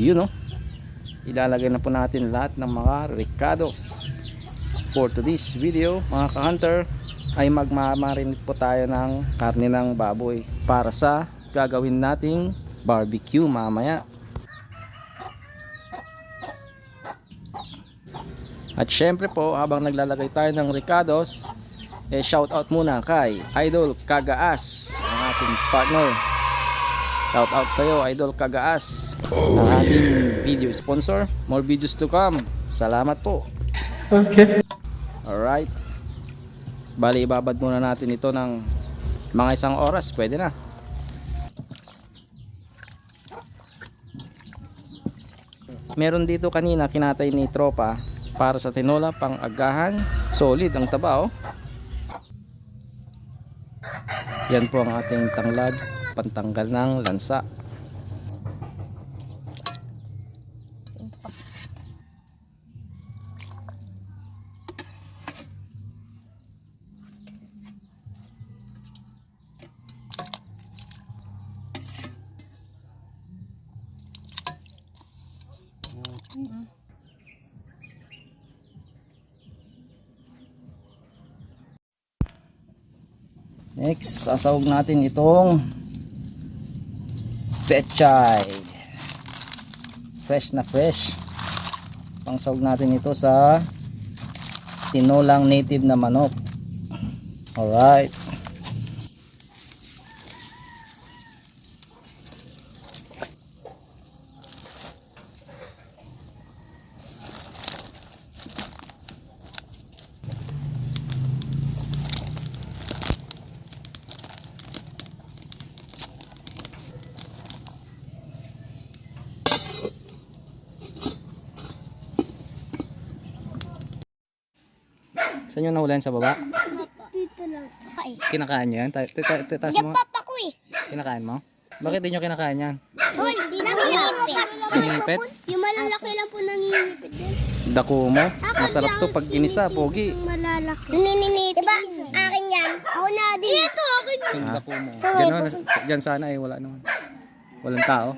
yun, no? Ilalagay na po natin lahat ng mga ricados. For today's video mga ka-hunter ay magmamarinate po tayo ng karne ng baboy para sa gagawin nating barbecue mamaya. At syempre po, habang naglalagay tayo ng ricados, shout out muna kay Idol Kagaas, ang ating partner. Shout out sa iyo, Idol Kagaas, ang ating video sponsor. More videos to come. Salamat po. Okay. Alright. Bali, ibabad muna natin ito ng mga 1 oras. Pwede na. Meron dito kanina kinatay ni tropa para sa tinola pang agahan. Solid ang taba, oh. Yan po ang ating tanglad, pantanggal ng lansa. Next, sasawag natin itong pechay. Fresh na fresh. Pangsawag natin ito sa tinolang native na manok. Alright. Saan yung nahulan sa baba? Dito lang. Ay. Kinakain nyo yan? Taas mo. Papa ko eh. Kinakain mo? Bakit di nyo kinakain yan? Tol, nanginipit. Nanginipit? Yung malalaki lang po nanginipit din. Dako mo? Masarap to pag inisa, pogi. Malalaki. Naninipit. Diba? Akin yan. Ako na din. Ito, akin yan. Yung dako mo. Diyan sana eh, wala naman. Walang tao.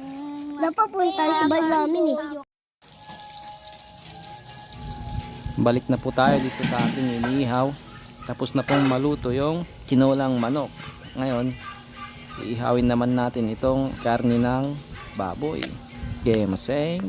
Napapunta sa bahay namin eh. Balik na po tayo dito sa ating inihaw. Tapos na pong maluto yung tinolang manok. Ngayon, iihawin naman natin itong karne ng baboy. Gemaseng.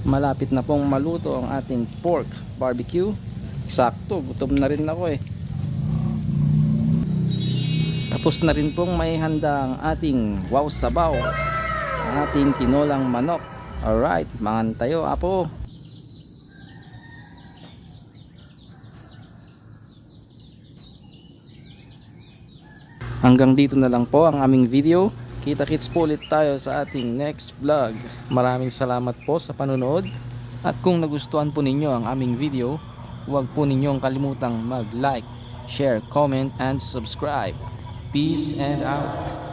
Malapit na pong maluto ang ating pork barbecue. Sakto, gutom na rin ako eh. Tapos na rin pong may handa ang ating wow sabaw, ang ating tinolang manok. Alright, mangan tayo apo. Hanggang dito na lang po ang aming video. Kita-kits po ulit tayo sa ating next vlog. Maraming salamat po sa panonood. At kung nagustuhan po ninyo ang aming video, huwag po ninyong kalimutang mag-like, share, comment, and subscribe. Peace and out.